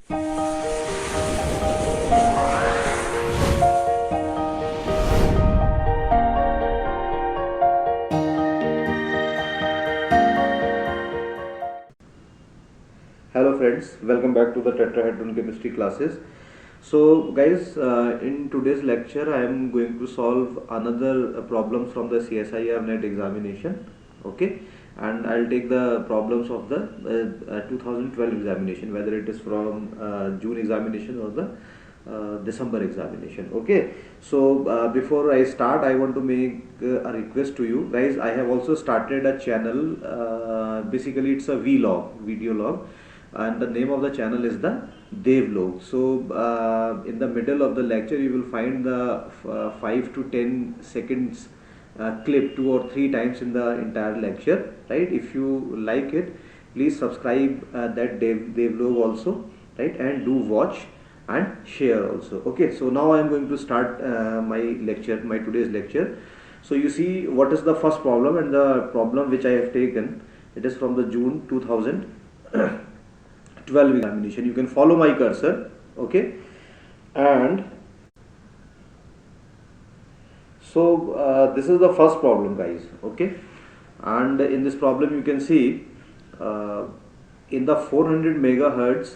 Hello friends, welcome back to the tetrahedron chemistry classes. So guys, in today's lecture I am going to solve another problem from the CSIR NET examination. Okay, and I'll take the problems of the 2012 examination, whether it is from June examination or the December examination. Okay, so before I start, I want to make a request to you guys. I have also started a channel. Basically it's a vlog, video log, and the name of the channel is the Devlog. So in the middle of the lecture you will find the 5 to 10 seconds clip 2 or 3 times in the entire lecture, right? If you like it, please subscribe that Devlog also, right? And do watch and share also. Okay, so now I am going to start my lecture, my today's lecture. So you see what is the first problem, and the problem which I have taken, it is from the June 2012 examination. You can follow my cursor. Okay, and so this is the first problem, guys. Okay, and in this problem you can see in the 400 megahertz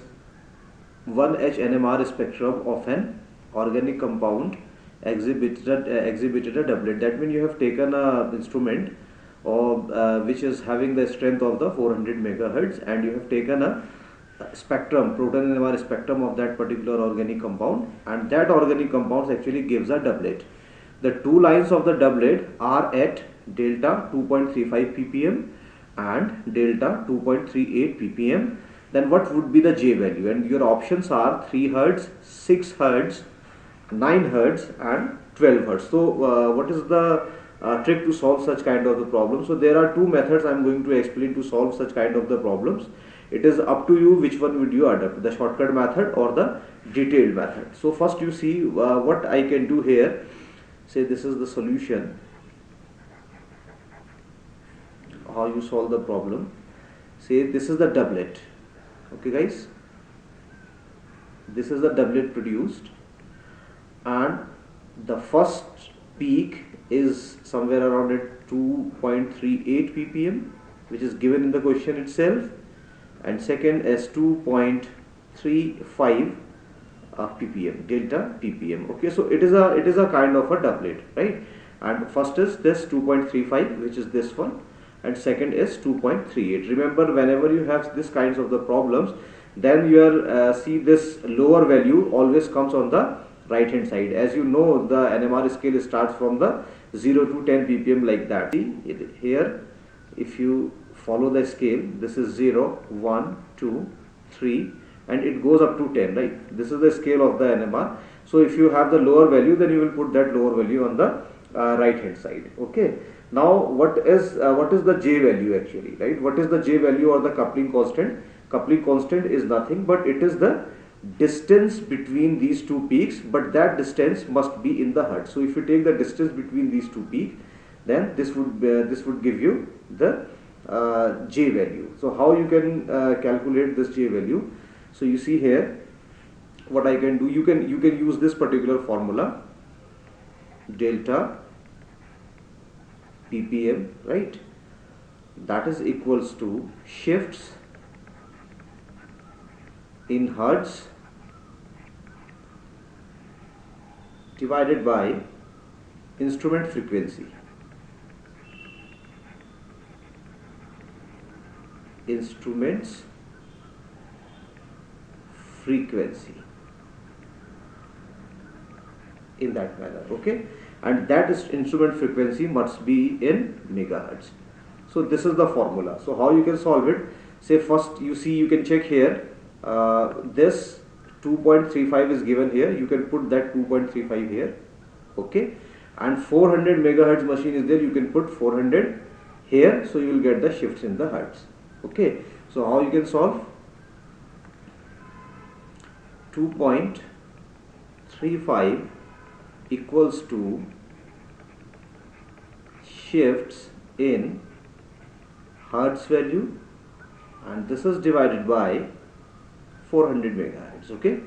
1H NMR spectrum of an organic compound exhibited a doublet. That means you have taken an instrument which is having the strength of the 400 megahertz, and you have taken a spectrum, proton NMR spectrum of that particular organic compound, and that organic compound actually gives a doublet. The two lines of the doublet are at delta 2.35 ppm and delta 2.38 ppm. Then what would be the J value? And your options are 3 Hz, 6 Hz, 9 Hz and 12 Hz. So what is the trick to solve such kind of the problem? So there are two methods I am going to explain to solve such kind of the problems. It is up to you which one would you adopt, the shortcut method or the detailed method. So first you see what I can do here. Say this is the solution, how you solve the problem. Say this is the doublet. Okay guys, this is the doublet produced, and the first peak is somewhere around at 2.38 ppm, which is given in the question itself, and second is 2.35 ppm, delta ppm. Okay, so it is a kind of a doublet, right? And first is this 2.35, which is this one, and second is 2.38. Remember, whenever you have this kinds of the problems, then your see this lower value always comes on the right hand side. As you know, the NMR scale starts from the 0 to 10 ppm like that. See here, if you follow the scale, this is 0, 1, 2, 3, and it goes up to 10, right? This is the scale of the NMR. So if you have the lower value, then you will put that lower value on the right hand side. Okay, now what is the J value actually, right? What is the J value or the coupling constant? Coupling constant is nothing but it is the distance between these two peaks, but that distance must be in the hertz. So if you take the distance between these two peaks, then this would give you the J value. So how you can calculate this J value? So you see here what I can do. You can use this particular formula, delta ppm, right? That is equals to shifts in hertz divided by instrument frequency. Instruments frequency, in that manner. Okay, and that is instrument frequency must be in megahertz. So this is the formula. So how you can solve it? Say first you see, you can check here, this 2.35 is given here, you can put that 2.35 here. Okay, and 400 megahertz machine is there, you can put 400 here, so you will get the shifts in the hertz. Okay, so how you can solve? 2.35 equals to shifts in hertz value, and this is divided by 400 megahertz. Okay,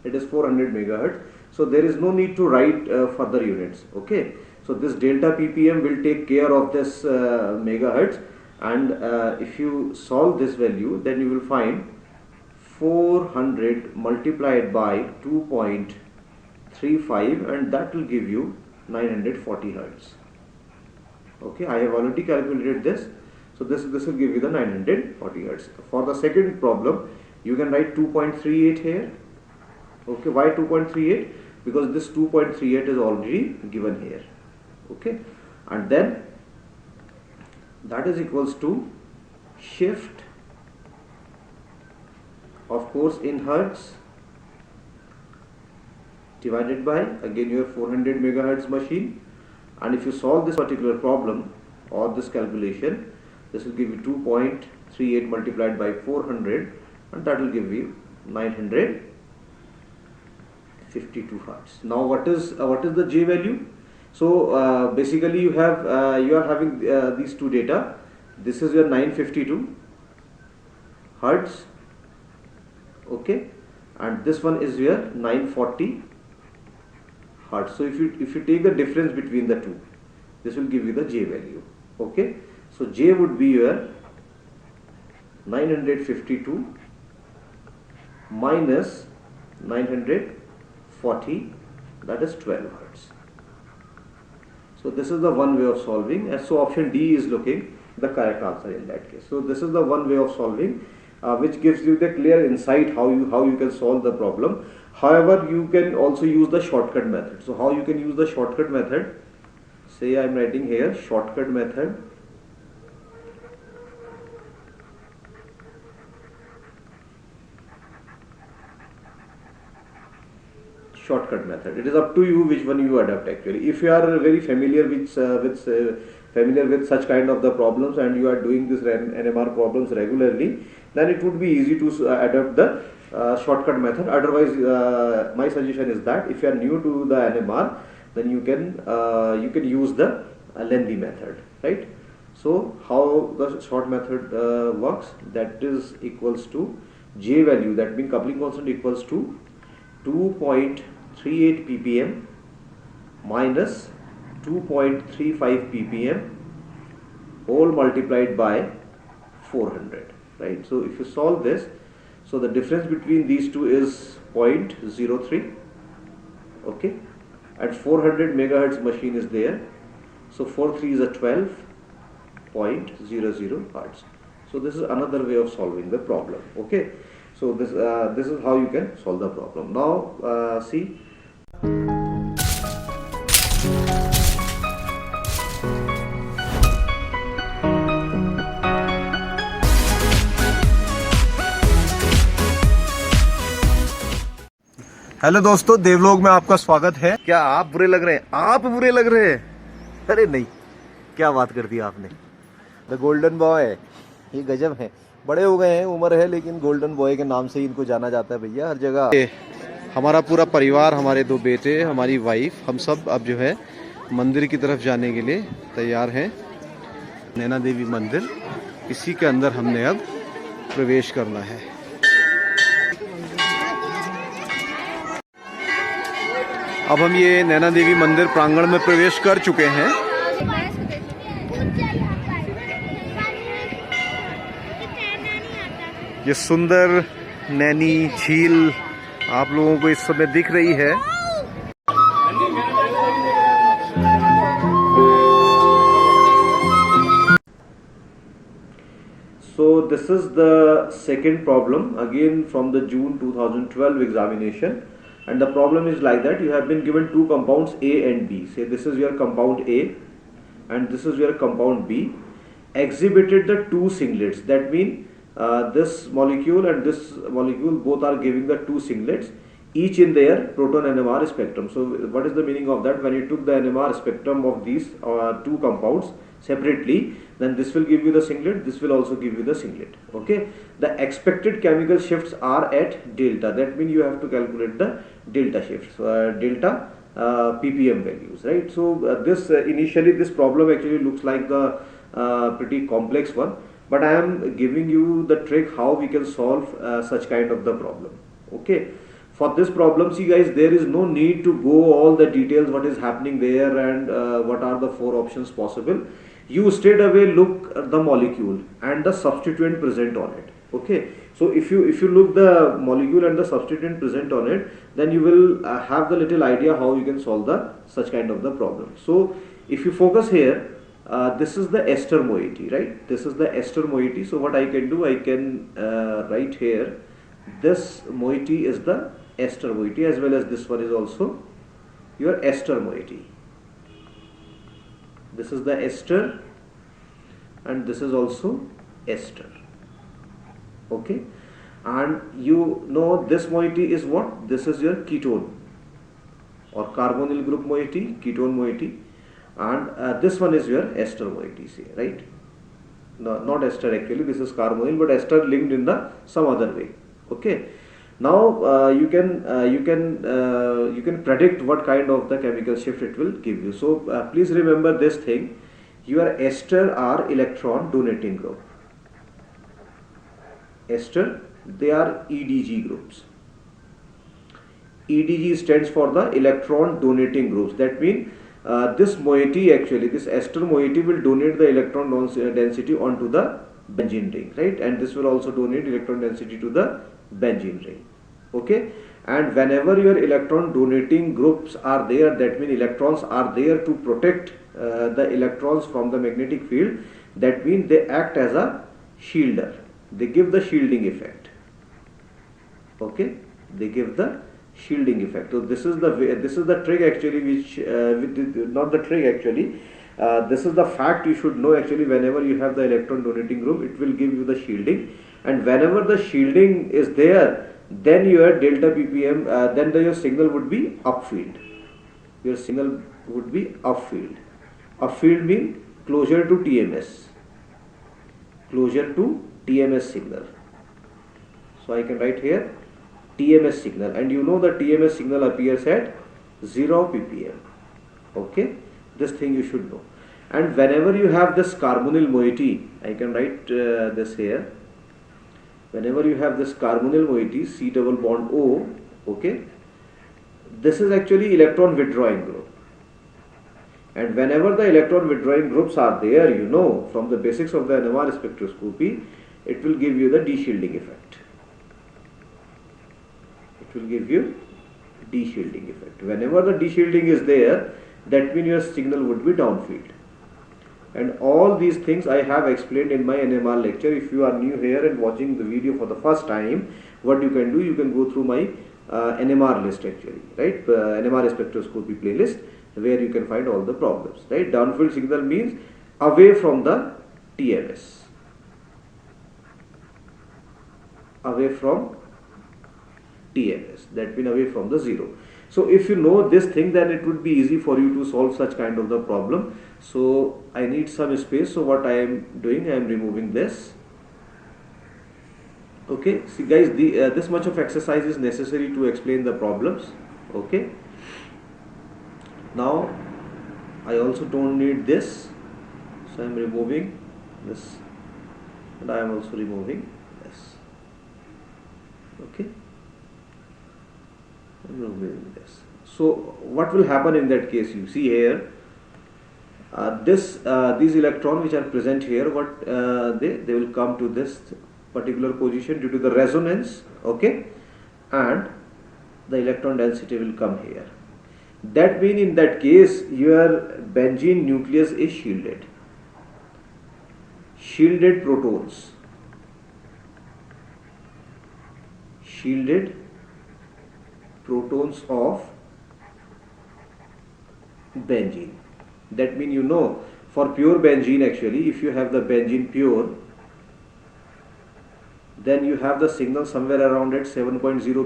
it is 400 megahertz. So there is no need to write further units. Okay, so this delta ppm will take care of this megahertz, and if you solve this value, then you will find 400 multiplied by 2.35, and that will give you 940 hertz. Okay, I have already calculated this. So this will give you the 940 hertz. For the second problem, you can write 2.38 here. Okay, why 2.38? Because this 2.38 is already given here. Okay, and then that is equals to shift, of course, in hertz, divided by again your 400 megahertz machine. And if you solve this particular problem or this calculation, this will give you 2.38 multiplied by 400, and that will give you 952 hertz. Now what is the J value? So basically you are having these two data. This is your 952 hertz. Okay, and this one is your 940 hertz. So if you take the difference between the two, this will give you the J value. Okay, so J would be your 952 minus 940, that is 12 hertz. So this is the one way of solving, and so option D is looking the correct answer in that case. So this is the one way of solving, which gives you the clear insight how you can solve the problem. However, you can also use the shortcut method. So how you can use the shortcut method? Say I am writing here shortcut method. Shortcut method. It is up to you which one you adapt actually. If you are very familiar with such kind of the problems and you are doing this NMR problems regularly, then it would be easy to adapt the shortcut method. Otherwise, my suggestion is that if you are new to the NMR, then you can use the lengthy method, right? So how the short method works? That is equals to J value, that means coupling constant equals to 2.38 ppm minus 2.35 ppm whole multiplied by 400, right? So if you solve this, so the difference between these two is 0.03. Okay, at 400 megahertz machine is there, so 4 3 is a 12.00 hertz. So this is another way of solving the problem. Okay, so this is how you can solve the problem. Now see. Hello दोस्तों, देवलोक में आपका स्वागत है। क्या आप बुरे लग रहे हैं? आप बुरे लग रहे हैं? अरे नहीं, क्या बात कर दी आपने। द गोल्डन बॉय, ये गजब है। बड़े हो गए हैं, उम्र है, लेकिन गोल्डन बॉय के नाम से ही इनको जाना जाता है भैया हर जगह। हमारा पूरा परिवार, हमारे 2 बेटे, हमारी वाइफ, हम सब अब जो है मंदिर की तरफ जाने के लिए तैयार हैं। नैना देवी मंदिर, इसी के अंदर हमने अब प्रवेश करना है। अब हम ये नैना देवी मंदिर प्रांगण में प्रवेश कर चुके हैं। ये सुंदर नैनी झील आप लोगों को इस समय दिख रही है। So this is the second problem again from the June 2012 examination, and the problem is like that. You have been given 2 compounds A and B. Say this is your compound A and this is your compound B, exhibited the 2 singlets. That means this molecule and this molecule both are giving the 2 singlets, each in their proton NMR spectrum. So what is the meaning of that? When you took the NMR spectrum of these 2 compounds separately, then this will give you the singlet, this will also give you the singlet. Okay, the expected chemical shifts are at delta. That means you have to calculate the delta shifts, delta ppm values, right? So this initially this problem actually looks like the pretty complex one, but I am giving you the trick how we can solve such kind of the problem. Okay, for this problem, see guys, there is no need to go all the details what is happening there and what are the four options possible. You straight away look at the molecule and the substituent present on it. Okay, so if you look the molecule and the substituent present on it, then you will have the little idea how you can solve the such kind of the problem. So if you focus here, this is the ester moiety, right? This is the ester moiety. So what I can do, I can write here, this moiety is the ester moiety, as well as this one is also your ester moiety. This is the ester and this is also ester. Okay, and you know this moiety is what? This is your ketone or carbonyl group moiety, ketone moiety, and this one is your ester moiety, say, right? No, not ester actually, this is carbonyl, but ester linked in the some other way. Okay, now you can predict what kind of the chemical shift it will give you. So please remember this thing, your ester are electron donating group. Ester, they are EDG groups. EDG stands for the electron donating groups. That means this moiety, actually this ester moiety will donate the electron density onto the benzene ring, right? And this will also donate electron density to the benzene ring. Okay, and whenever your electron donating groups are there, that means electrons are there to protect the electrons from the magnetic field. That means they act as a shielder. They give the shielding effect. Okay, they give the shielding effect. So this is the trick actually, which not the trick actually. This is the fact you should know actually. Whenever you have the electron donating group, it will give you the shielding, and whenever the shielding is there, then your delta ppm, then your signal would be upfield. Your signal would be upfield. Upfield means closer to TMS. Closer to TMS signal. So I can write here TMS signal, and you know the TMS signal appears at 0 ppm. Okay, this thing you should know. And whenever you have this carbonyl moiety, I can write this here. Whenever you have this carbonyl moiety, C double bond O, okay, this is actually electron withdrawing group. And whenever the electron withdrawing groups are there, you know from the basics of the NMR spectroscopy, it will give you the de-shielding effect. It will give you de-shielding effect. Whenever the de-shielding is there, that means your signal would be downfield. And all these things I have explained in my NMR lecture. If you are new here and watching the video for the first time, what you can do, you can go through my NMR list actually, right? NMR spectroscopy playlist, where you can find all the problems, right? Downfield signal means away from the TMS. Away from TMS, that means away from the zero. So if you know this thing, then it would be easy for you to solve such kind of the problem. So I need some space, so what I am doing, I am removing this. Okay, see guys, this much of exercise is necessary to explain the problems. Okay, now I also don't need this, so I am removing this, and I am also removing this. Okay, I'm removing this. So what will happen in that case? You see here, these electrons which are present here, what they will come to this particular position due to the resonance. Okay, and the electron density will come here. That means in that case your benzene nucleus is shielded. Shielded protons. Shielded protons of benzene. That means, you know, for pure benzene actually, if you have the benzene pure, then you have the signal somewhere around at 7.0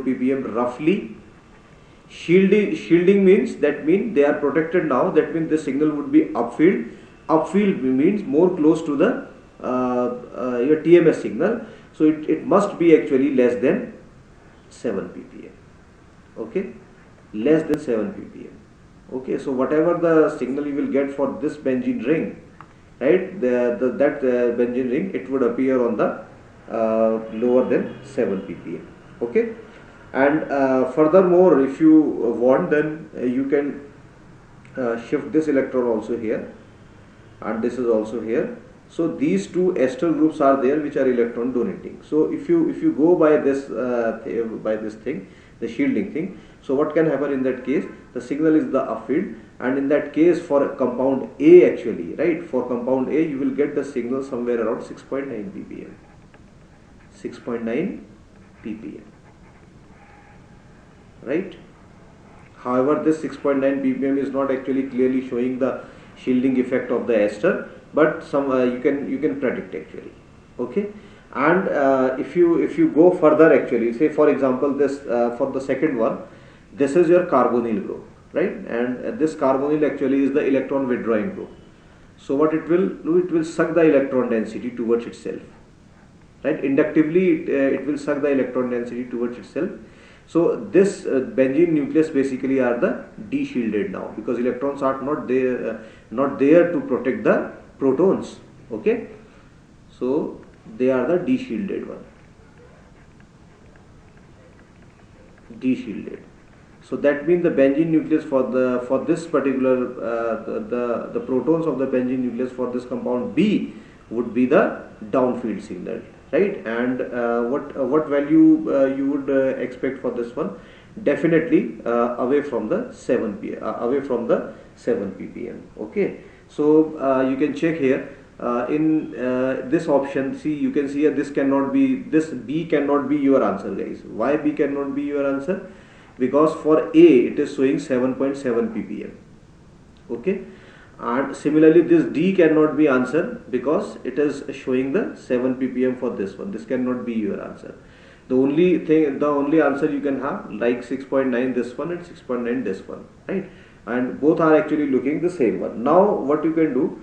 ppm roughly. Shielding means, that means they are protected now, that means the signal would be upfield. Upfield means more close to the your TMS signal, so it must be actually less than 7 ppm. Okay, less than 7 ppm. Okay, so whatever the signal you will get for this benzene ring, right, that benzene ring, it would appear on the lower than 7 ppm. Okay, and furthermore, if you want, then you can shift this electron also here, and this is also here. So these two ester groups are there which are electron donating. So if you go by this thing, the shielding thing, so what can happen in that case? The signal is the upfield, and in that case for compound A actually, right, for compound A you will get the signal somewhere around 6.9 ppm. 6.9 ppm, right? However, this 6.9 ppm is not actually clearly showing the shielding effect of the ester, but some you can predict actually. Okay, and if you go further actually, say for example this for the second one, this is your carbonyl group, right, and this carbonyl actually is the electron withdrawing group. So what it will do, it will suck the electron density towards itself, right, inductively it will suck the electron density towards itself. So this benzene nucleus basically are the de-shielded now, because electrons are not there to protect the protons. Okay, so they are the de-shielded one, de-shielded. So that means the benzene nucleus for this particular the protons of the benzene nucleus for this compound B would be the downfield signal, right? And what value you would expect for this one? Definitely away from the 7 ppm. Okay, so you can check here in this option. See, you can see this B cannot be your answer, guys. Why B cannot be your answer? Because for A it is showing 7.7 ppm. Okay, and similarly this D cannot be answer because it is showing the 7 ppm for this one. This cannot be your answer. The only answer you can have, like 6.9 this one and 6.9 this one, right? And both are actually looking the same one. Now what you can do,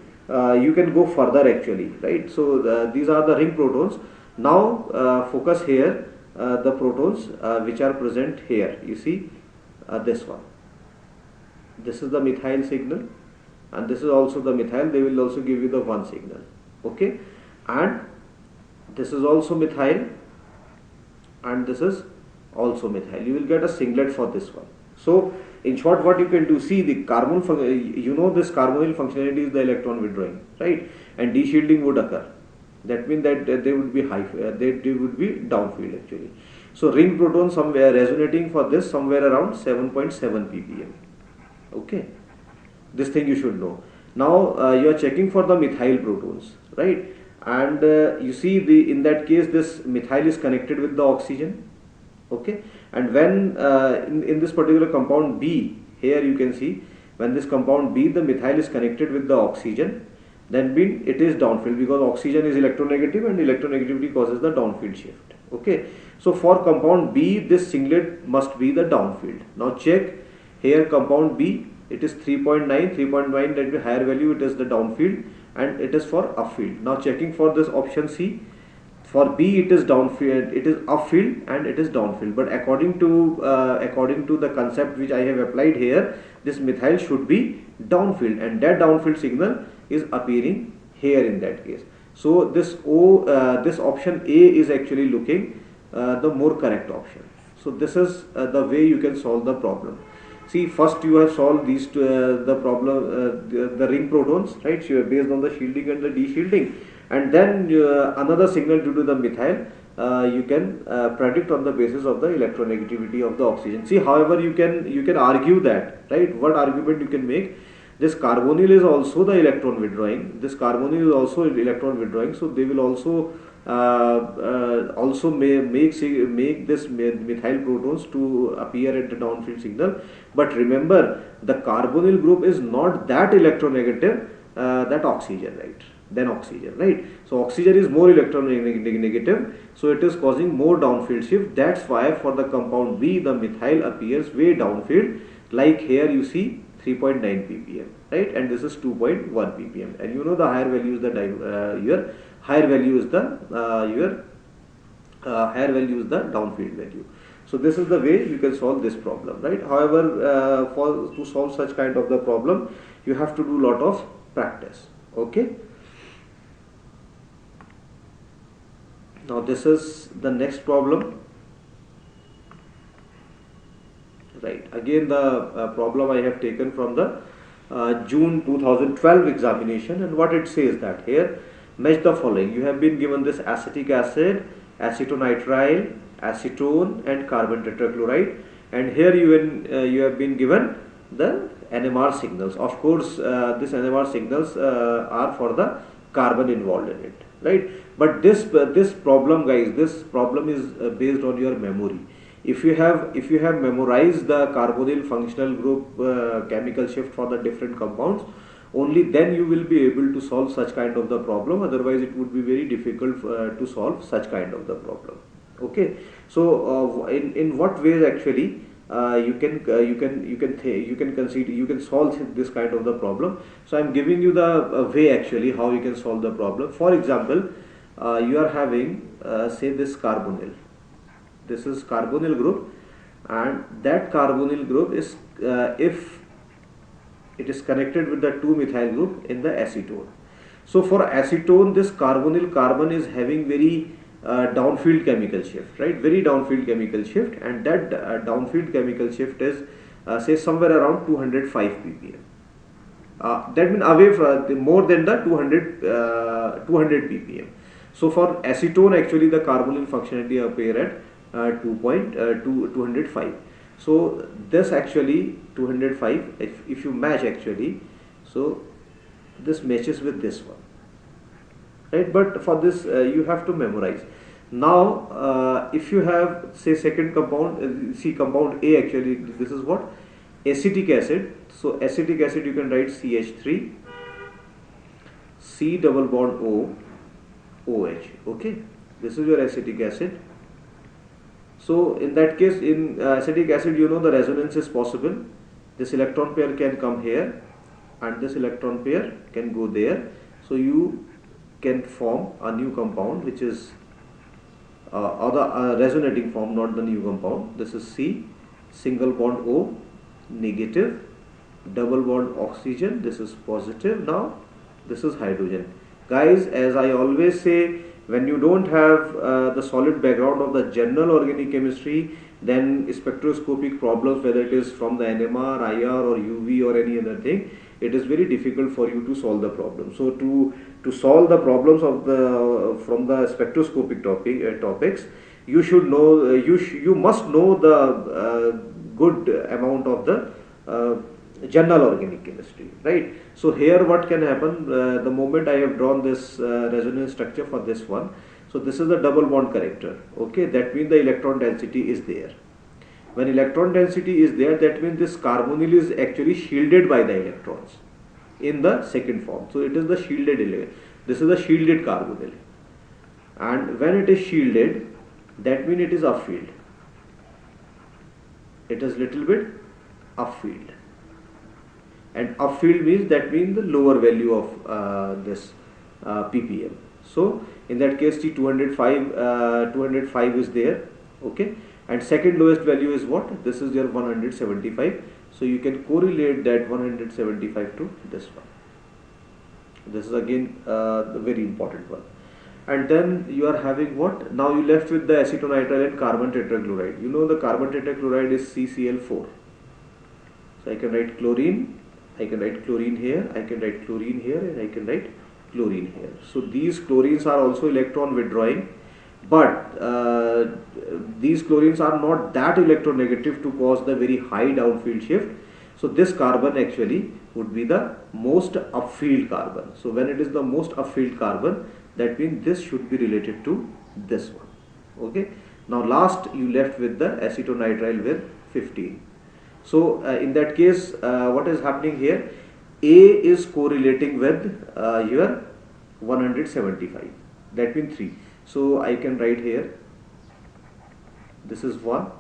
you can go further actually, right? So these are the ring protons. Now focus here the protons which are present here. You see this one. This is the methyl signal, and this is also the methyl. They will also give you the one signal. Okay, and this is also methyl, and this is also methyl. You will get a singlet for this one. So in short, what you can do, see the carbon, this carbonyl functionality is the electron withdrawing, right, and de-shielding would occur. That means that they would be they would be downfield actually. So ring proton somewhere resonating for this somewhere around 7.7 ppm. Okay, this thing you should know. Now you are checking for the methyl protons, right, and you see in that case this methyl is connected with the oxygen. Okay, and when in this particular compound B, here you can see when this compound B, the methyl is connected with the oxygen, then mean it is downfield, because oxygen is electronegative and electronegativity causes the downfield shift. Okay, so for compound B this singlet must be the downfield. Now check here compound B, it is 3.9, that means higher value, it is the downfield, and it is for upfield. Now checking for this option C, for B it is downfield, it is upfield and it is downfield, but according to the concept which I have applied here, this methyl should be downfield, and that downfield signal is appearing here in that case. So this this option A is actually looking the more correct option. So this is the way you can solve the problem. See, first you have solved these the problem, the ring protons, right? So based on the shielding and the de-shielding, and then another signal due to the methyl you can predict on the basis of the electronegativity of the oxygen. See, however, you can argue that, right? What argument you can make? This carbonyl is also the electron withdrawing. This carbonyl is also electron withdrawing, so they will also make this methyl protons to appear at the downfield signal. But remember, the carbonyl group is not that electronegative that oxygen, right? Than oxygen, right? So oxygen is more electronegative, so it is causing more downfield shift. That's why for the compound B, the methyl appears way downfield. Like here you see 3.9 ppm, right? And this is 2.1 ppm. And you know the higher value is the your higher value is the higher value is the downfield value. So this is the way you can solve this problem, right? However, to solve such kind of the problem, you have to do lot of practice. Okay. Now this is the next problem. Right, again the problem I have taken from the June 2012 examination, and what it says that here, match the following. You have been given this acetic acid, acetonitrile, acetone and carbon tetrachloride, and here you have been given the NMR signals. Of course, this NMR signals are for the carbon involved in it, right? But this problem, guys, this problem is based on your memory. If you have memorized the carbonyl functional group chemical shift for the different compounds, only then you will be able to solve such kind of the problem. Otherwise, it would be very difficult to solve such kind of the problem. Okay, so in what ways actually you can solve this kind of the problem. So I am giving you the way actually how you can solve the problem. For example, you are having say this carbonyl. This is carbonyl group, and that carbonyl group is if it is connected with the 2-methyl group in the acetone. So for acetone, this carbonyl carbon is having very downfield chemical shift, right? Very downfield chemical shift, and that downfield chemical shift is say somewhere around 205 ppm. That means away from more than the 200 ppm. So for acetone, actually the carbonyl functionality appear at 205. So this actually 205, if you match actually, so this matches with this one, right? But for this you have to memorize. Now if you have say second compound, see compound A, actually this is what, acetic acid. So acetic acid, you can write CH3, C double bond O, OH. Okay, this is your acetic acid. So in that case, in acetic acid, you know the resonance is possible. This electron pair can come here and this electron pair can go there. So you can form a new compound, which is other resonating form, not the new compound. This is C, single bond O, negative, double bond oxygen, this is positive. Now this is hydrogen. Guys, as I always say, when you don't have the solid background of the general organic chemistry, then spectroscopic problems, whether it is from the NMR, IR or UV or any other thing, it is very difficult for you to solve the problem. So to solve the problems of the from the spectroscopic topics, you should know, you must know the good amount of the general organic chemistry, right? So here what can happen, the moment I have drawn this resonance structure for this one, so this is the double bond character. Okay, that means the electron density is there. When electron density is there, that means this carbonyl is actually shielded by the electrons in the second form. So it is the shielded element. This is the shielded carbonyl, and when it is shielded, that means it is upfield. It is little bit upfield. And upfield means, that means the lower value of this ppm. So in that case, T205 205 is there. Okay, and second lowest value is what? This is your 175. So you can correlate that 175 to this one. This is again the very important one. And then you are having what? Now you left with the acetonitrile and carbon tetrachloride. You know the carbon tetrachloride is CCl4. So I can write chlorine. I can write chlorine here, I can write chlorine here, and I can write chlorine here. So these chlorines are also electron withdrawing, but these chlorines are not that electronegative to cause the very high downfield shift. So this carbon actually would be the most upfield carbon. So when it is the most upfield carbon, that means this should be related to this one. Okay. Now last you left with the acetonitrile with 15. So in that case, what is happening here? A is correlating with your 175. That means 3. So I can write here, this is 1,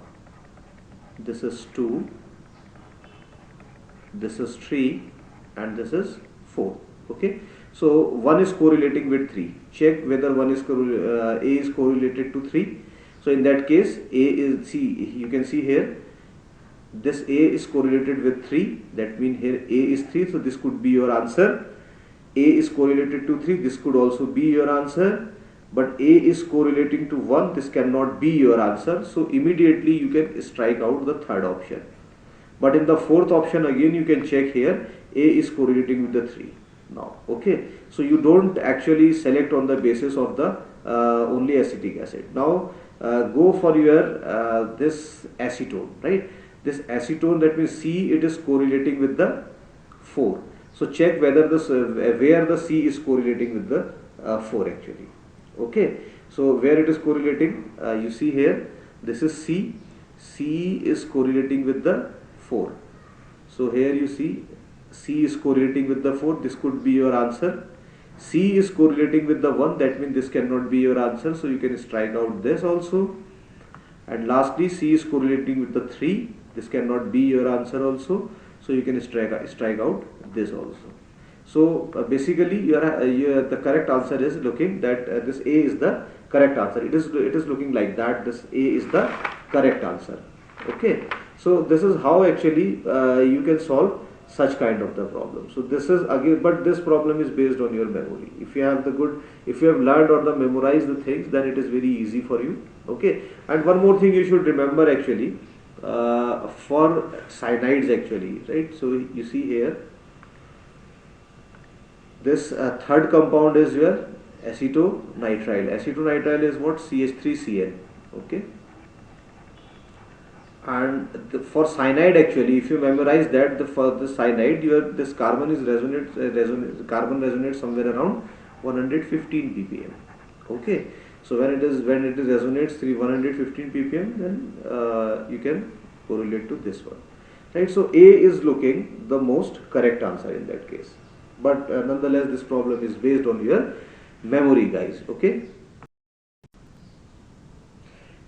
this is 2, this is 3, and this is 4. Okay. So 1 is correlating with 3. Check whether A is correlated to 3. So in that case, A is, see, you can see here, this A is correlated with 3, that means here A is 3, so this could be your answer. A is correlated to 3, this could also be your answer. but A is correlating to 1, this cannot be your answer. So immediately you can strike out the third option. But in the fourth option again you can check here, A is correlating with the 3 now. Okay, so you don't actually select on the basis of the only acetic acid. Now go for your this acetone, right? This acetone, that means C, it is correlating with the 4. So check whether this where the C is correlating with the 4 actually. Okay, so where it is correlating, you see here, this is C. C is correlating with the 4. So here you see C is correlating with the 4. This could be your answer. C is correlating with the 1. That means this cannot be your answer. So you can strike out this also. And lastly, C is correlating with the 3. This cannot be your answer also. So you can strike out this also. So basically the correct answer is looking that this A is the correct answer. It is looking like that. This A is the correct answer. Okay. So this is how actually you can solve such kind of the problem. So this is again, but this problem is based on your memory. If you have learned or memorized the things, then it is very easy for you. Okay. And one more thing you should remember actually, for cyanides actually, right? So you see here, this third compound is your acetonitrile. Acetonitrile is what? CH3Cl. Okay. And for cyanide actually, if you memorize that, for the cyanide, this carbon is carbon resonates somewhere around 115 ppm. Okay, so when it resonates 115 ppm, then you can correlate to this one, right? So A is looking the most correct answer in that case, but nonetheless this problem is based on your memory, guys. Okay.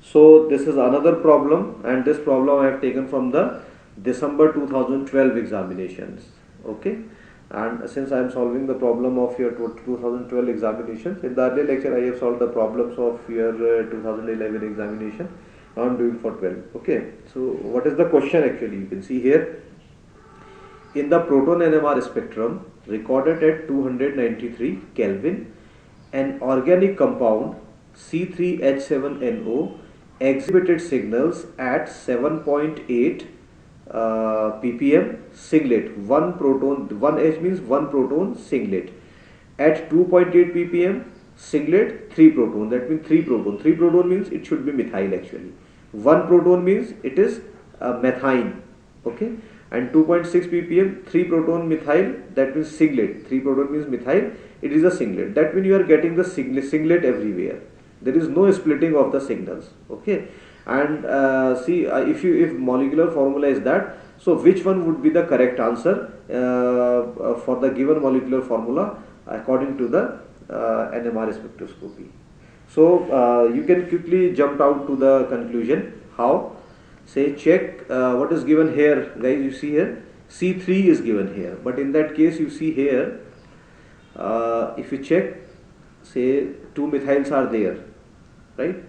So this is another problem, and this problem I have taken from the December 2012 examinations. Okay, and since I am solving the problem of your 2012 examinations, in the earlier lecture I have solved the problems of your 2011 examination. Now I am doing for 12. Okay, so what is the question actually? You can see here, in the proton NMR spectrum recorded at 293 Kelvin, an organic compound C3H7NO exhibited signals at 7.8 ppm singlet. One H means one proton singlet. At 2.8 ppm singlet, 3 proton. That means 3 proton. 3 proton means it should be methyl actually. 1 proton means it is methine. Okay. And 2.6 ppm, 3 proton methyl, that means singlet. 3 proton means methyl, it is a singlet. That means you are getting the singlet everywhere. There is no splitting of the signals. Okay. And see, if molecular formula is that, so which one would be the correct answer for the given molecular formula according to the NMR spectroscopy? So you can quickly jump out to the conclusion. How? Say check what is given here, guys. You see here C3 is given here, but in that case you see here, if you check, say 2 methyls are there, right?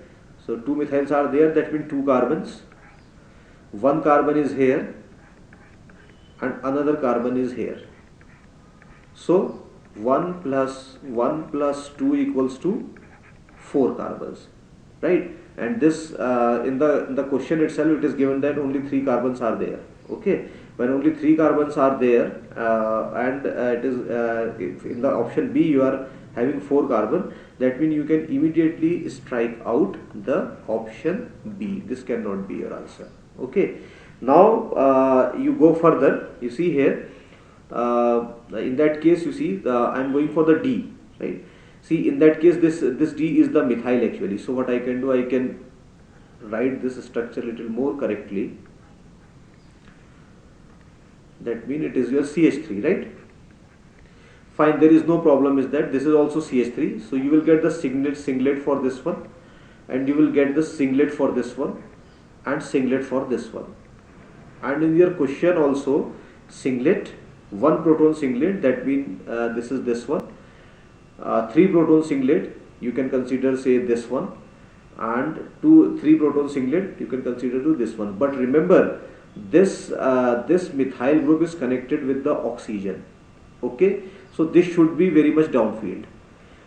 So 2 methyls are there, that means 2 carbons. 1 carbon is here and another carbon is here. So 1 plus 2 equals to 4 carbons, right? And this in the question itself it is given that only 3 carbons are there. Okay, when only 3 carbons are there and it is if in the option B you are having 4 carbon, that means you can immediately strike out the option B. This cannot be your answer. Okay, now you go further. You see here, in that case you see I am going for the D, right? See, in that case this D is the methyl actually. So what I can do, I can write this structure a little more correctly. That means it is your CH3, right? Fine, there is no problem is that this is also CH3. So you will get the singlet for this one, and you will get the singlet for this one, and singlet for this one. And in your question also, singlet, 1 proton singlet, that means this is this one. 3 proton singlet, you can consider say this one, and 3 proton singlet you can consider to this one. But remember, this methyl group is connected with the oxygen. Okay, so this should be very much downfield.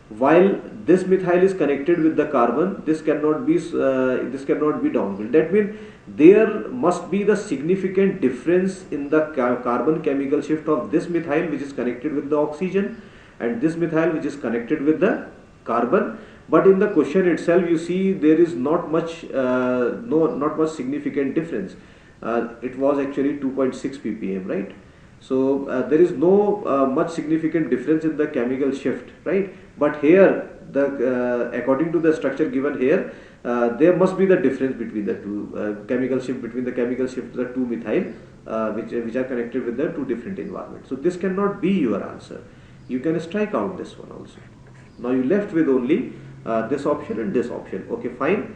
while this methyl is connected with the carbon, this cannot be downwheel. That means there must be the significant difference in the carbon chemical shift of this methyl which is connected with the oxygen and this methyl which is connected with the carbon. But in the question itself, you see there is not much not much significant difference. It was actually 2.6 ppm, right? So there is no much significant difference in the chemical shift, right? But here, the according to the structure given here, there must be the difference between the two chemical shift between the chemical shift of the two methyl, which are connected with the two different environments. So this cannot be your answer. You can strike out this one also. Now you left with only this option and this option. Okay, fine.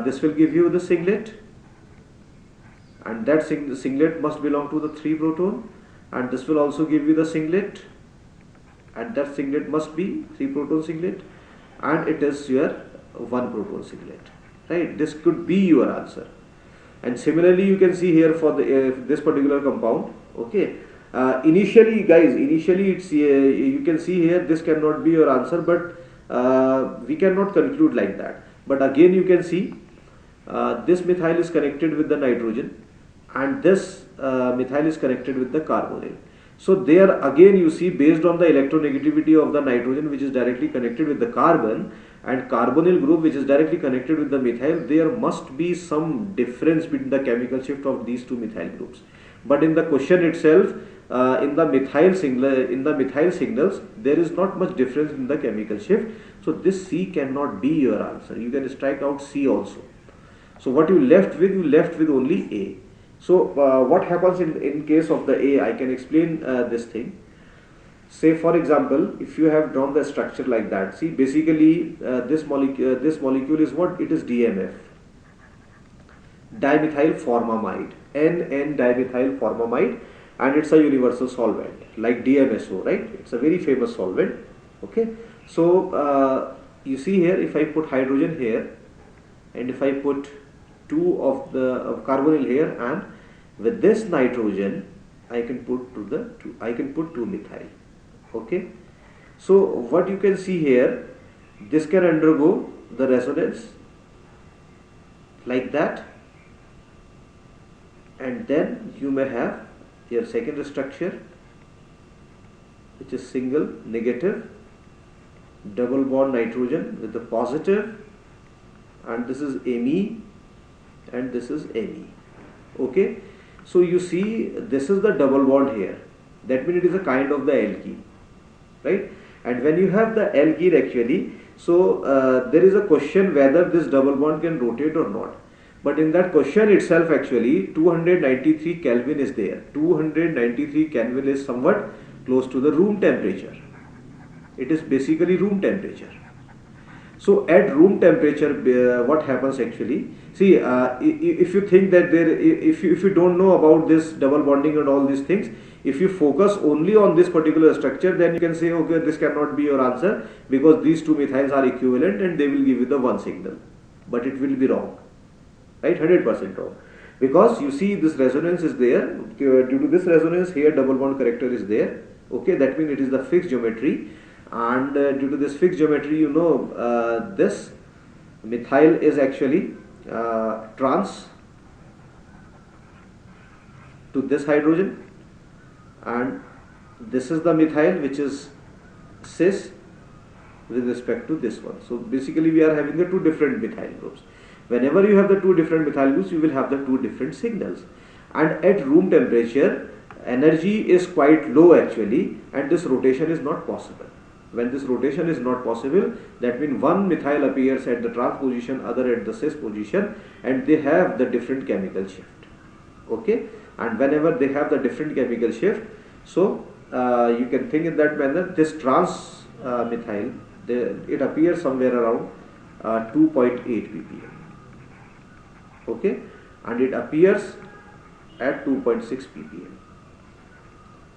This will give you the singlet, and that singlet must belong to the 3 proton, and this will also give you the singlet, and that singlet must be 3 proton singlet, and it is your 1 proton singlet, right? This could be your answer. And similarly, you can see here for the this particular compound. Okay, initially it's you can see here this cannot be your answer, but we cannot conclude like that. But again, you can see this methyl is connected with the nitrogen, and this methyl is connected with the carbonyl. So there again you see, based on the electronegativity of the nitrogen which is directly connected with the carbon and carbonyl group which is directly connected with the methyl, there must be some difference between the chemical shift of these two methyl groups. But in the question itself, in the methyl signals, there is not much difference in the chemical shift. So this C cannot be your answer. You can strike out C also. So what you left with only A. So what happens in case of the A, I can explain this thing. Say for example, if you have drawn the structure like that, see basically this molecule is what? It is DMF, dimethyl formamide, N-dimethyl formamide, and it's a universal solvent like DMSO, right? It's a very famous solvent. Okay, so you see here, if I put hydrogen here and if I put 2 of the carbonyl here, and with this nitrogen I can put 2 methyl. Okay, so what you can see here, this can undergo the resonance like that, and then you may have your second structure which is single negative double bond nitrogen with the positive, and this is Me and this is Me. Okay, so you see this is the double bond here, that means it is a kind of the alkene, right? And when you have the alkene actually, so there is a question whether this double bond can rotate or not. But in that question itself actually 293 Kelvin is there. 293 Kelvin is somewhat close to the room temperature. It is basically room temperature. So at room temperature, what happens actually? See, if you think that if you don't know about this double bonding and all these things, if you focus only on this particular structure, then you can say, okay, this cannot be your answer because these two methyls are equivalent and they will give you the one signal. But it will be wrong, right? 100% wrong. Because you see this resonance is there. Due to this resonance here, double bond character is there. Okay, that means it is the fixed geometry. And due to this fixed geometry, you know, this methyl is actually trans to this hydrogen, and this is the methyl which is cis with respect to this one. So basically we are having the two different methyl groups. Whenever you have the two different methyl groups, you will have the two different signals. And at room temperature, energy is quite low actually, and this rotation is not possible. When this rotation is not possible, that means one methyl appears at the trans position, other at the cis position, and they have the different chemical shift. Okay, and whenever they have the different chemical shift, so you can think in that manner. This trans methyl, it appears somewhere around 2.8 ppm. Okay, and it appears at 2.6 ppm.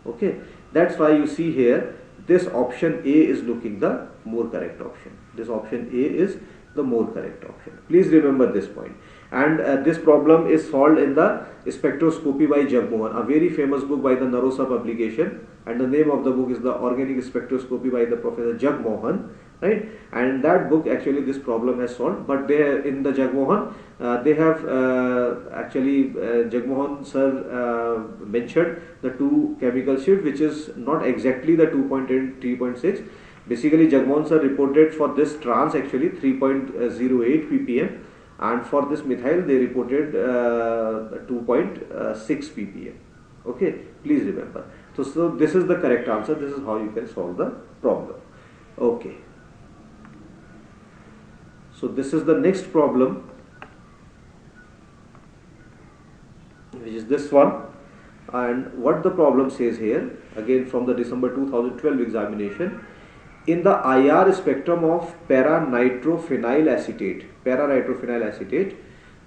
Okay, that's why you see here this option A is looking the more correct option. This option A is the more correct option. Please remember this point. And this problem is solved in the Spectroscopy by Jagmohan, a very famous book by the Narosa publication, and the name of the book is the Organic Spectroscopy by the Professor Jagmohan. right? And that book actually this problem has solved. But they in the Jagmohan they have Jagmohan sir mentioned the two chemical shift, which is not exactly the 2.8 3.6. Basically Jagmohan sir reported for this trans actually 3.08 ppm, and for this methyl they reported 2.6 ppm. Okay, please remember. So this is the correct answer. This is how you can solve the problem. Okay. So this is the next problem, which is this one. And what the problem says here, again from the December 2012 examination, in the IR spectrum of paranitrophenyl acetate,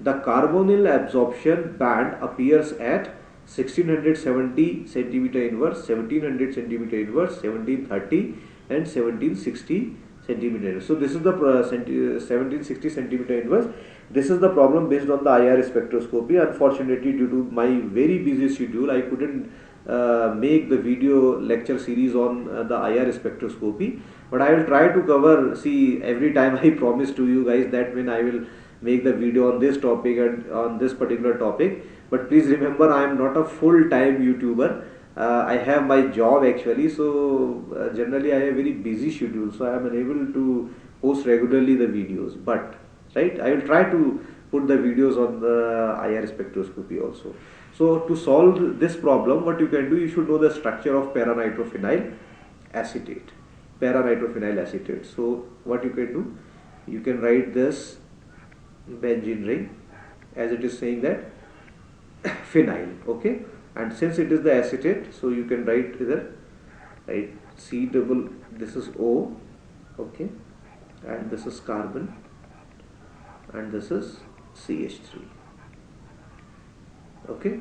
the carbonyl absorption band appears at 1670 centimeter inverse, 1700 centimeter inverse, 1730 and 1760 centimeter inverse. So this is the 1760 centimeter inverse. This is the problem based on the IR spectroscopy. Unfortunately, due to my very busy schedule, I couldn't make the video lecture series on the IR spectroscopy, but I will try to cover. See, every time I promise to you guys that when I will make the video on this topic and on this particular topic. But please remember, I am not a full-time YouTuber. I have my job actually, so generally I have very busy schedule, so I am unable to post regularly the videos. But right, I will try to put the videos on the IR spectroscopy also. So to solve this problem, what you can do, you should know the structure of paranitrophenyl acetate. So what you can do, you can write this benzene ring as it is saying that phenyl. Okay, and since it is the acetate, so you can write either C double, this is O, okay, and this is carbon, and this is CH3. Okay,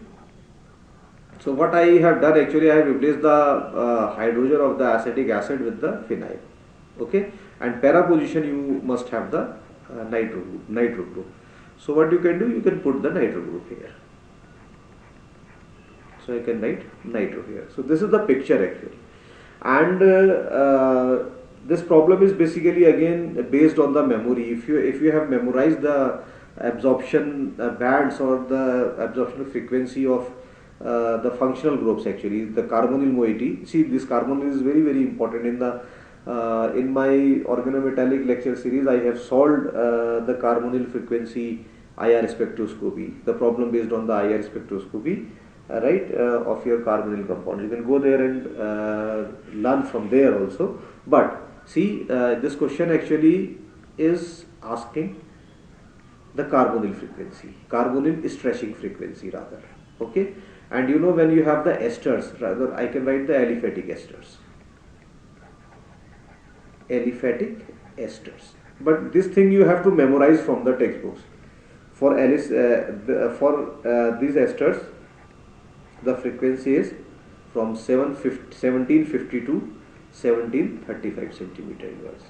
so what I have done actually, I have replaced the hydrogen of the acetic acid with the phenyl. Okay, and para position you must have the nitro group. So what you can do, you can put the nitro group here. So I can write nitro here. So this is the picture actually, and this problem is basically again based on the memory. If you have memorized the absorption bands or the absorption frequency of the functional groups, actually the carbonyl moiety. See, this carbonyl is very important in the in my organometallic lecture series. I have solved the carbonyl frequency IR spectroscopy, the problem based on the IR spectroscopy, of your carbonyl compound. You can go there and learn from there also. But see, this question actually is asking the carbonyl frequency, carbonyl stretching frequency rather. Okay, and you know, when you have the esters, rather I can write the aliphatic esters. But this thing you have to memorize from the textbooks. For these esters, the frequency is from 1750 to 1735 centimeter inverse.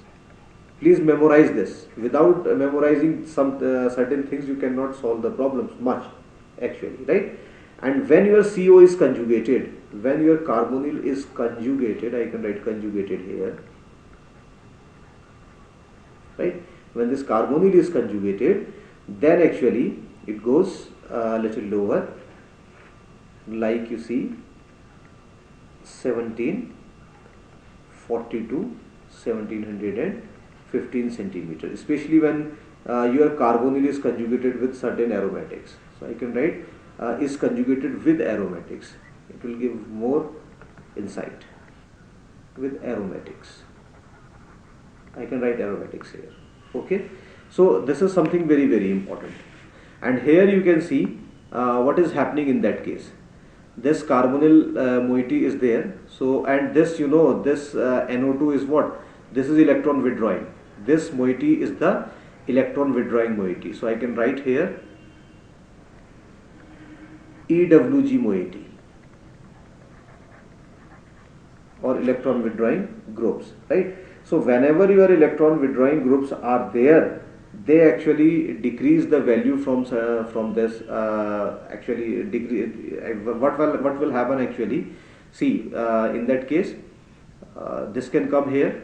Please memorize this. Without memorizing some certain things, you cannot solve the problems much actually, right? And when your CO is conjugated, when your carbonyl is conjugated, I can write conjugated here, right? When this carbonyl is conjugated, then actually it goes a little lower, like you see 1740 to 1715 centimeter, especially when your carbonyl is conjugated with certain aromatics. So I can write is conjugated with aromatics. It will give more insight. With aromatics, I can write aromatics here. Okay, so this is something very important. And here you can see what is happening in that case. This carbonyl moiety is there. So, and this, you know, this NO2 is what? This is electron withdrawing. This moiety is the electron withdrawing moiety. So I can write here EWG moiety, or electron withdrawing groups, right? So whenever your electron withdrawing groups are there, they actually decrease the value from this actually decrease. What will happen actually? See, in that case, this can come here,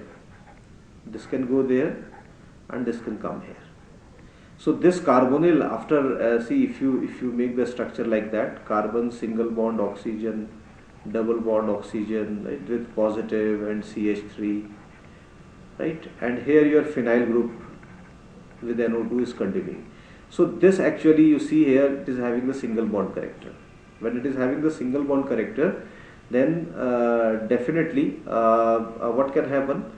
this can go there, and this can come here. So this carbonyl, after see, if you make the structure like that, carbon single bond oxygen, double bond oxygen, right, with positive and CH3, right, and here your phenyl group with NO2 is continuing. So this actually, you see here, it is having the single bond character. When it is having the single bond character, then definitely what can happen,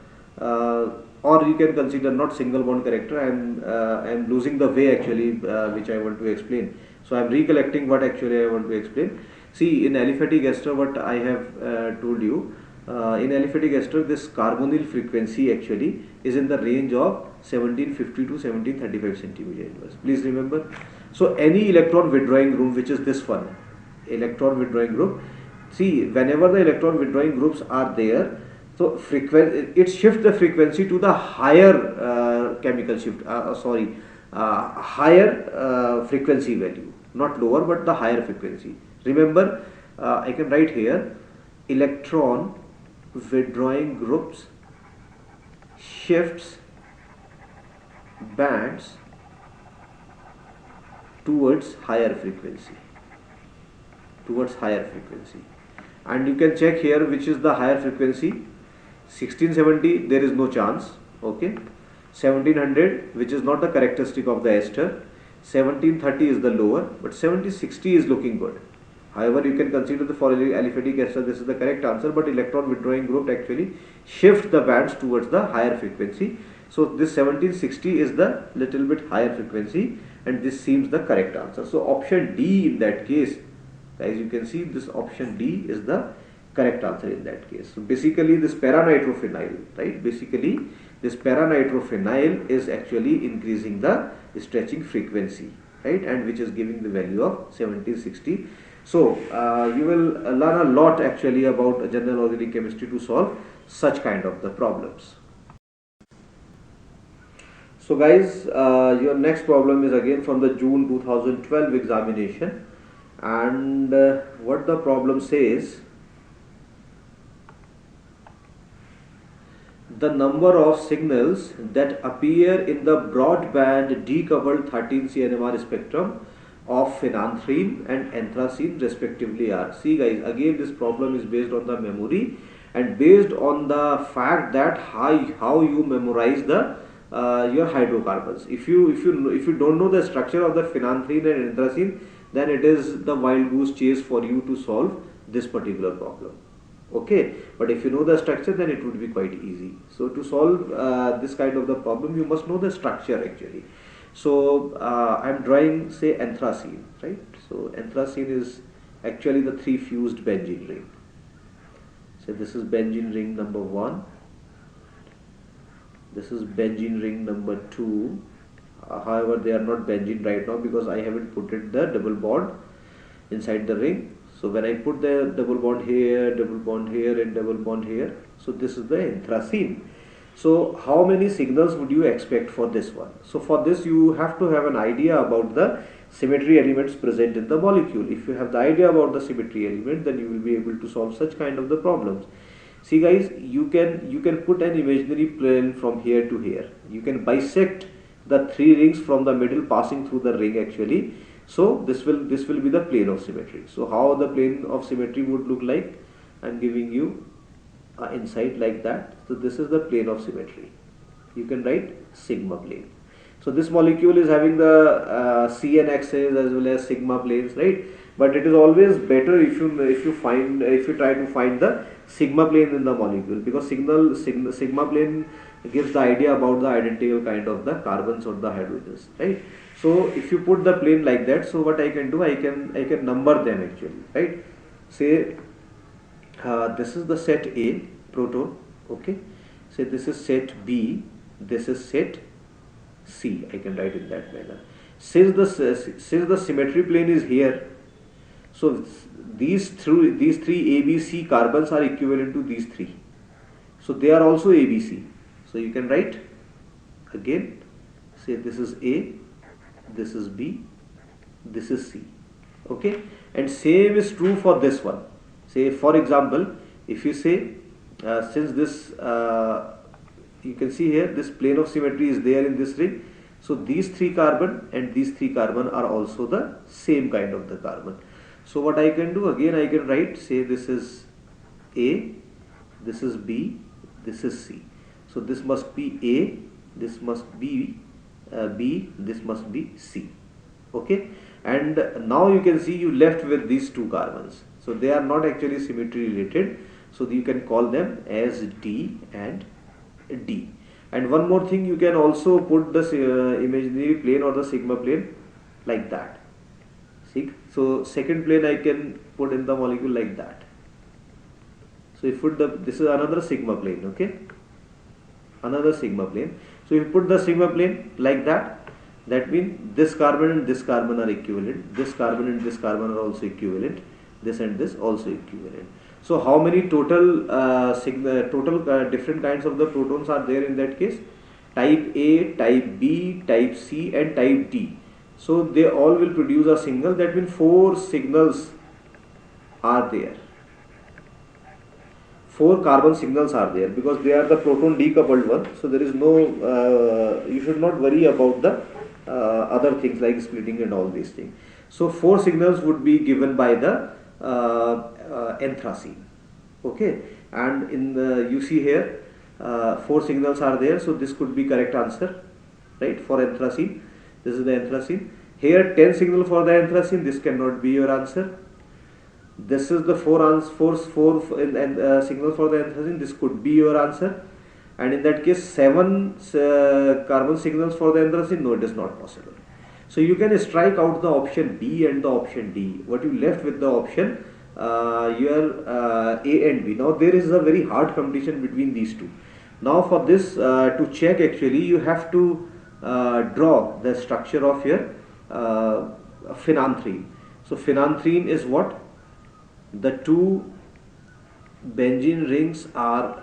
or you can consider not single bond character. I am losing the way actually, which I want to explain. So I am recollecting what actually I want to explain. See, in aliphatic ester, what I have told you, in aliphatic ester, this carbonyl frequency actually is in the range of 1750 to 1735 centimeter inverse. Please remember. So any electron withdrawing group, which is this one, electron withdrawing group, see, whenever the electron withdrawing groups are there, so it shifts the frequency to the higher chemical shift, higher frequency value, not lower but the higher frequency. Remember, I can write here, electron withdrawing groups shifts bands towards higher frequency, and you can check here which is the higher frequency. 1670, there is no chance, okay. 1700, which is not the characteristic of the ester. 1730 is the lower, but 1760 is looking good. However, you can consider the for aliphatic ester, this is the correct answer, but electron withdrawing group actually shift the bands towards the higher frequency. So this 1760 is the little bit higher frequency, and this seems the correct answer. So option D in that case, guys, you can see this option D is the correct answer in that case. So basically this paranitrophenyl, right? Basically this paranitrophenyl is actually increasing the stretching frequency, right? And which is giving the value of 1760. So you will learn a lot actually about general organic chemistry to solve such kind of the problems. So guys, your next problem is again from the June 2012 examination, and what the problem says, the number of signals that appear in the broadband decoupled 13 CNMR spectrum of phenanthrene and anthracene respectively are. See guys, again this problem is based on the memory and based on the fact that how you memorize the your hydrocarbons. If you don't know the structure of the phenanthrene and anthracene, then it is the wild goose chase for you to solve this particular problem. Okay, but if you know the structure, then it would be quite easy. So to solve this kind of the problem, you must know the structure actually. So I am drawing, say, anthracene, right? So anthracene is actually the 3 fused benzene ring. So this is benzene ring number 1. This is benzene ring number 2. However, they are not benzene right now because I haven't put it the double bond inside the ring. So when I put the double bond here, and double bond here, so this is the anthracene. So how many signals would you expect for this one? So for this you have to have an idea about the symmetry elements present in the molecule. If you have the idea about the symmetry element, then you will be able to solve such kind of the problems. See guys, you can put an imaginary plane from here to here. You can bisect the 3 rings from the middle passing through the ring actually. So this will be the plane of symmetry. So how the plane of symmetry would look like, I am giving you insight like that. So this is the plane of symmetry. You can write sigma plane. So this molecule is having the CN axis as well as sigma planes, right? But it is always better if you try to find the sigma plane in the molecule, because sigma plane gives the idea about the identical kind of the carbons or the hydrogens, right? So if you put the plane like that, so what I can do, I can number them actually, right? Say this is the set A proton, okay? Say this is set B, this is set C. I can write in that manner. Since the symmetry plane is here, so these three ABC carbons are equivalent to these 3. So they are also ABC. So you can write again, say this is A, this is B, this is C. Okay, and same is true for this one. Say for example, if you say since this you can see here this plane of symmetry is there in this ring. So these 3 carbon and these 3 carbon are also the same kind of the carbon. So what I can do, again I can write, say this is A, this is B, this is C. So this must be A, this must be B, this must be C. Okay, and now you can see you left with these 2 carbons. So they are not actually symmetry related. So you can call them as D and D. And one more thing, you can also put the imaginary plane or the sigma plane like that. See, so second plane I can put in the molecule like that. So if put this is another sigma plane, okay, another sigma plane. So if you put the sigma plane like that, that means this carbon and this carbon are equivalent, this carbon and this carbon are also equivalent, this and this also equivalent. So how many total different kinds of the protons are there in that case? Type A, type B, type C and type D. So they all will produce a signal. That means 4 signals are there. 4 carbon signals are there because they are the proton decoupled one. So there is no, you should not worry about the other things like splitting and all these things. So 4 signals would be given by the anthracene. Okay, and in the, you see here 4 signals are there, so this could be correct answer, right, for anthracene. This is the anthracene. Here 10 signal for the anthracene, this cannot be your answer. This is the 4 signal for the anthracene, this could be your answer. And in that case 7 carbon signals for the anthracene, no, it is not possible. So you can strike out the option B and the option D. What you left with the option your A and B. Now there is a very hard competition between these two. Now for this to check, actually you have to draw the structure of your phenanthrene. So phenanthrene is what? The 2 benzene rings are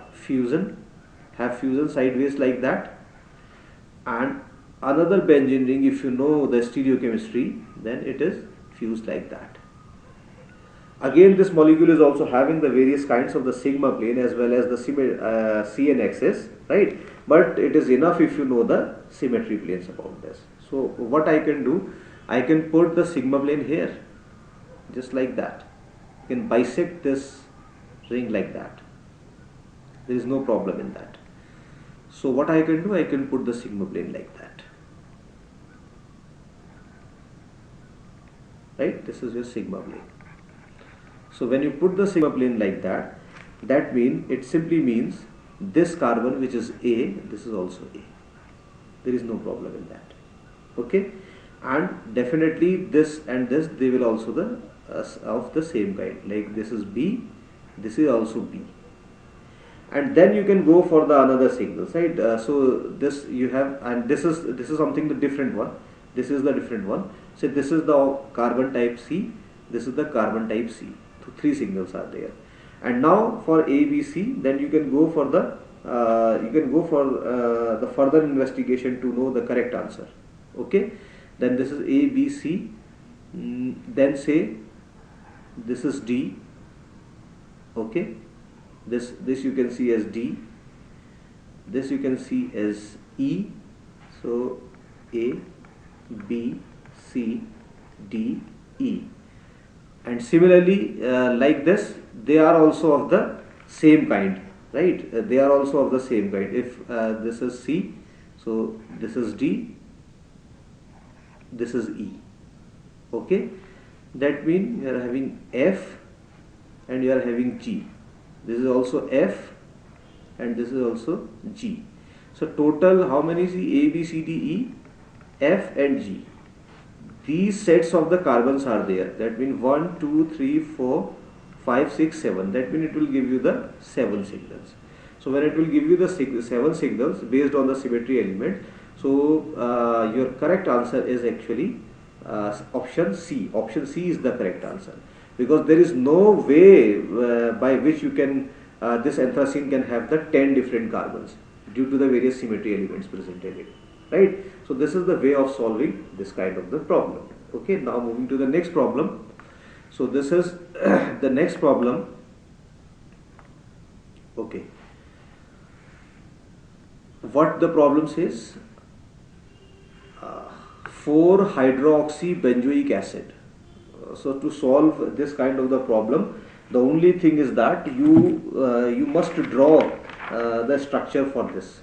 have fusion sideways like that, and another benzene ring, if you know the stereochemistry, then it is fused like that. Again, this molecule is also having the various kinds of the sigma plane as well as the CN axis, right? But it is enough if you know the symmetry planes about this. So what I can do, I can put the sigma plane here, just like that. You can bisect this ring like that. There is no problem in that. So what I can do, I can put the sigma plane like that. Right? This is your sigma plane. So when you put the sigma plane like that, that means, it simply means this carbon which is A, this is also A. There is no problem in that. Okay? And definitely this and this, they will also the of the same kind. Like this is B, this is also B. And then you can go for the another signals, right? So this you have, and this is something the different one. This is the different one. So this is the carbon type C. This is the carbon type C. So 3 signals are there. And now for A, B, C, then you can go for the the further investigation to know the correct answer. Okay. Then this is A, B, C. Then say this is D. Okay. This you can see as D. This you can see as E. So A, B, C, D, E. And similarly, like this, they are also of the same kind, right? They are also of the same kind. If this is C, so this is D, this is E. Okay, that means you are having F and you are having G. This is also F and this is also G. So total how many is A, B, C, D, E, F and G. These sets of the carbons are there. That means 1, 2, 3, 4, 5, 6, 7. That means it will give you the 7 signals. So when it will give you the 7 signals based on the symmetry element, so your correct answer is actually option C. Option C is the correct answer, because there is no way by which you can this anthracene can have the 10 different carbons due to the various symmetry elements presented in it. Right? So this is the way of solving this kind of the problem. Okay, now moving to the next problem. So this is the next problem. Okay. what the problem says, 4-hydroxybenzoic acid. So to solve this kind of the problem, the only thing is that you must draw the structure for this.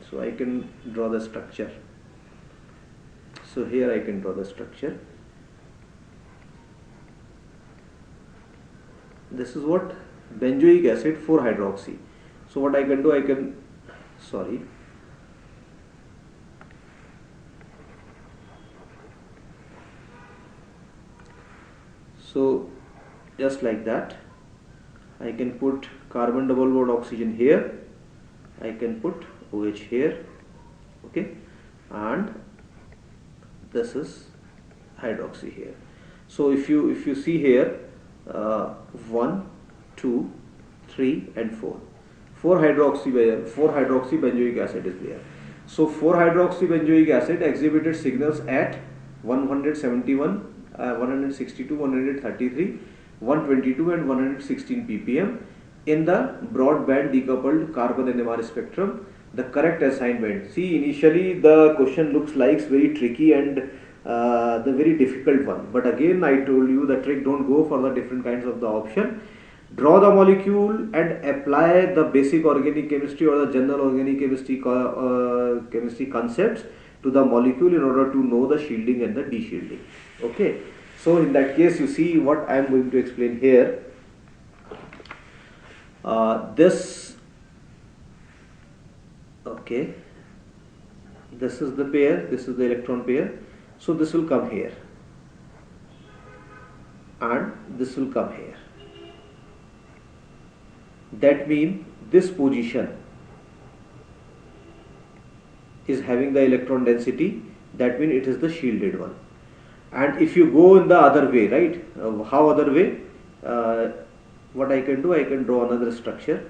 So I can draw the structure. So here I can draw the structure. This is what benzoic acid 4-hydroxy. So what I can do, so just like that, I can put carbon double bond oxygen here, I can put OH here, okay, and this is hydroxy here. So if you see here, 1, 2, 3 and 4. 4-hydroxybenzoic acid is there. So 4-hydroxybenzoic acid exhibited signals at 171, 162, 133, 122 and 116 ppm in the broadband decoupled carbon NMR spectrum. The correct assignment. See, initially the question looks like very tricky and the very difficult one. But again, I told you the trick, don't go for the different kinds of the option. Draw the molecule and apply the basic organic chemistry or the general organic chemistry concepts to the molecule in order to know the shielding and the de-shielding. Okay. So in that case, you see what I am going to explain here. Okay, this is the pair, this is the electron pair. So this will come here and this will come here. That means this position is having the electron density, that means it is the shielded one. And if you go in the other way, right, how other way, what I can do, I can draw another structure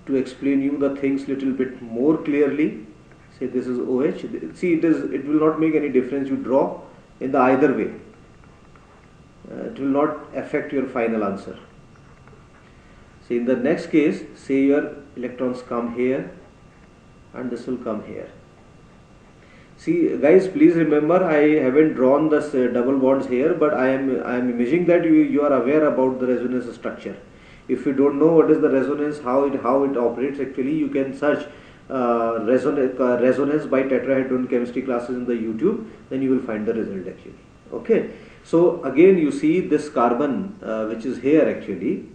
to explain you the things little bit more clearly. Say this is OH. See, it will not make any difference you draw in the either way. It will not affect your final answer. See, in the next case, say your electrons come here and this will come here. See guys, please remember, I haven't drawn this double bonds here, but I am imagining that you are aware about the resonance structure. If you don't know what is the resonance, how it operates, actually you can search resonance by tetrahedron chemistry classes in the YouTube, then you will find the result actually. Okay, so again you see this carbon which is here actually,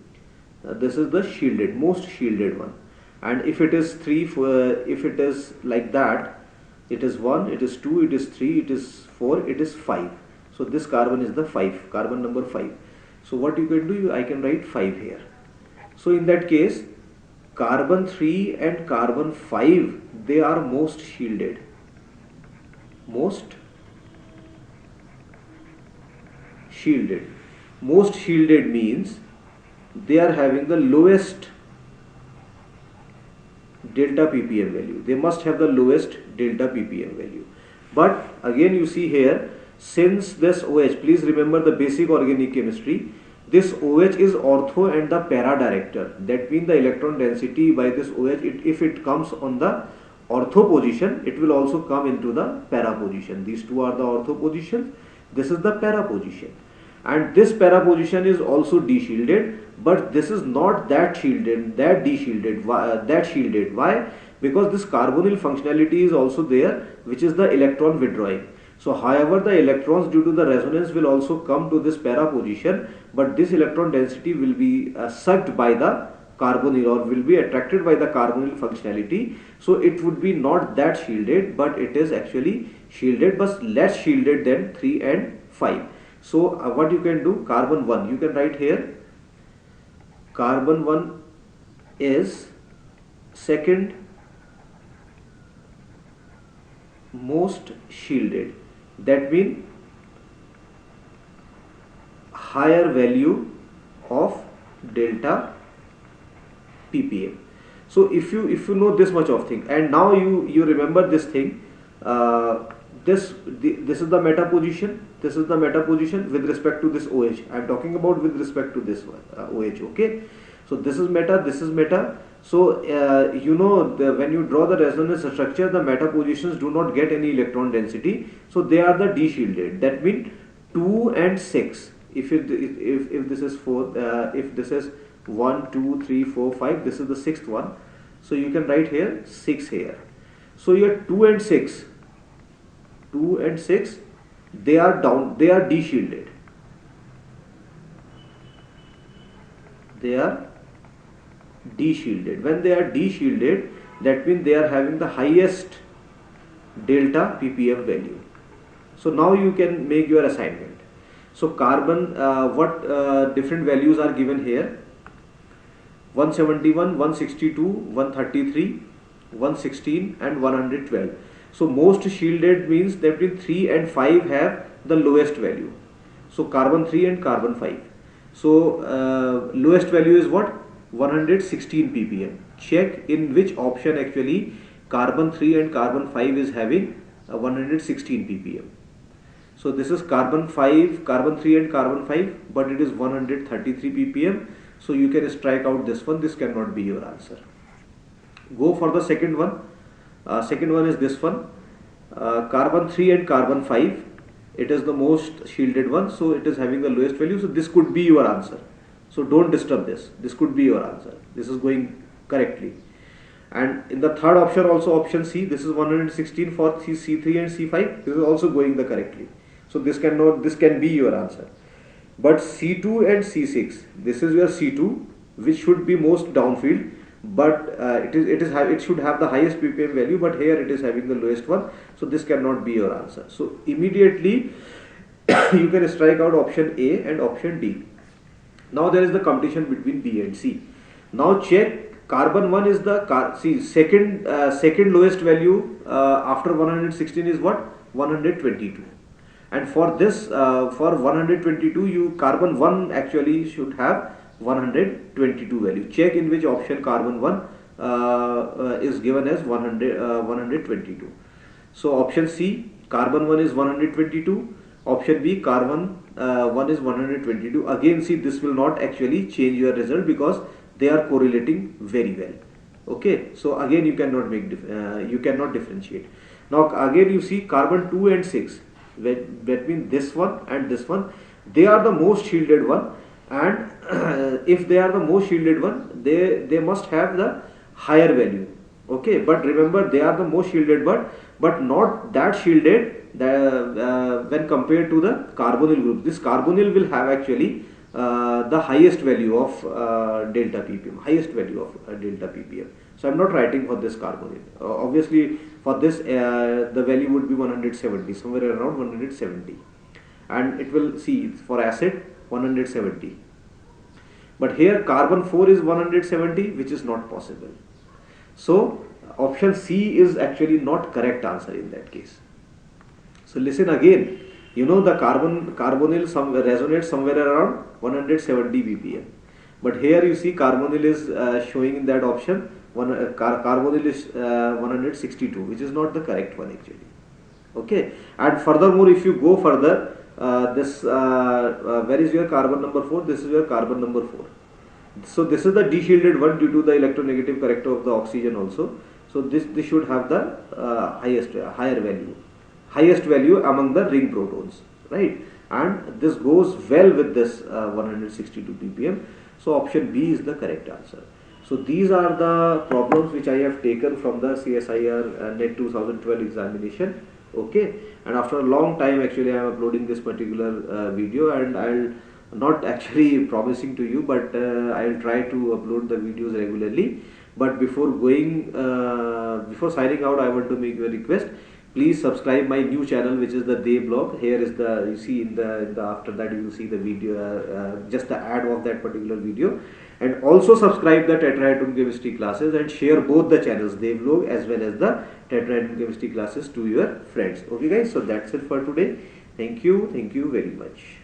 this is the shielded, most shielded one. And if it is if it is like that, it is 1, it is 2, it is 3, it is 4, it is 5. So this carbon is the 5, carbon number 5. So what you can do, I can write 5 here. So in that case, carbon 3 and carbon 5, they are most shielded. Most shielded. Most shielded means they are having the lowest delta ppm value. They must have the lowest delta ppm value. But again you see here, since this OH, please remember the basic organic chemistry, this OH is ortho and the para director. That means the electron density by this OH, if it comes on the ortho position, it will also come into the para position. These two are the ortho positions. This is the para position. And this para position is also de-shielded, but this is not that shielded, that de-shielded, that shielded. Why? Because this carbonyl functionality is also there, which is the electron withdrawing. So however, the electrons due to the resonance will also come to this para position, but this electron density will be sucked by the carbonyl or will be attracted by the carbonyl functionality. So it would be not that shielded, but it is actually shielded, but less shielded than 3 and 5. So what you can do, carbon 1, you can write here, carbon 1 is second most shielded. That means higher value of delta ppm. So if you know this much of thing, and now you remember this thing, this is the meta position, this is the meta position with respect to this OH. I am talking about with respect to this OH. Okay, so this is meta, So when you draw the resonance structure, the meta positions do not get any electron density, so they are the d-shielded. That means 2 and 6. If this is 4, if this is 1, 2, 3, 4, 5, this is the sixth one. So you can write here 6 here. So your 2 and 6, they are d-shielded. They are d-shielded. When they are d-shielded, that means they are having the highest delta ppm value. So now you can make your assignment. So carbon, what different values are given here? 171, 162, 133, 116 and 112. So most shielded means that 3 and 5 have the lowest value. So carbon 3 and carbon 5. So lowest value is what? 116 ppm. Check in which option actually carbon 3 and carbon 5 is having 116 ppm. So this is carbon 5, carbon 3 and carbon 5, but it is 133 ppm. So you can strike out this one. This cannot be your answer. Go for the second one. Second one is this one. Carbon 3 and carbon 5. It is the most shielded one. So it is having the lowest value. So this could be your answer. So don't disturb this. This could be your answer. This is going correctly. And in the third option also, option C, this is 116 for C3 and C5. This is also going the correctly. So this can be your answer. But C2 and C6, this is your C2, which should be most downfield, but it should have the highest ppm value, but here it is having the lowest one. So this cannot be your answer. So immediately you can strike out option A and option D. Now there is the competition between B and C. Now check, carbon 1 is the second lowest value after 116 is what? 122. And for this, for 122, carbon 1 actually should have 122 value. Check in which option carbon 1 is given as 122. So option C, carbon 1 is 122. Option B, carbon 1 is 122. Again, see, this will not actually change your result because they are correlating very well. Okay, so again you cannot differentiate. Now again you see carbon 2 and 6. That means this one and this one, they are the most shielded one, and if they are the most shielded one, they must have the higher value. Okay, but remember they are the most shielded but not that shielded when compared to the carbonyl group. This carbonyl will have actually the highest value of delta ppm, highest value of delta ppm. So I am not writing for this carbonyl. Obviously for this the value would be 170, somewhere around 170, and it will see for acid 170. But here carbon 4 is 170, which is not possible. So option C is actually not correct answer in that case. So listen again. You know the carbonyl resonates somewhere around 170 ppm. But here you see carbonyl is showing in that option carbonyl is 162, which is not the correct one actually. Okay, and furthermore, if you go further, where is your carbon number 4? This is your carbon number 4. So this is the de-shielded one due to the electronegative character of the oxygen also. So this should have the highest value among the ring protons, right? And this goes well with this 162 ppm. So option B is the correct answer. So these are the problems which I have taken from the CSIR NET 2012 examination. Okay, and after a long time actually I am uploading this particular video, and I'll not actually promising to you, but I'll try to upload the videos regularly. But before signing out, I want to make you a request. Please subscribe my new channel, which is the Day Blog. Here is you see in the after that you will see the video, just the ad of that particular video. And also subscribe the tetrahedron chemistry classes and share both the channels, Day Blog as well as the tetrahedron chemistry classes, to your friends. Okay guys, so that's it for today. Thank you very much.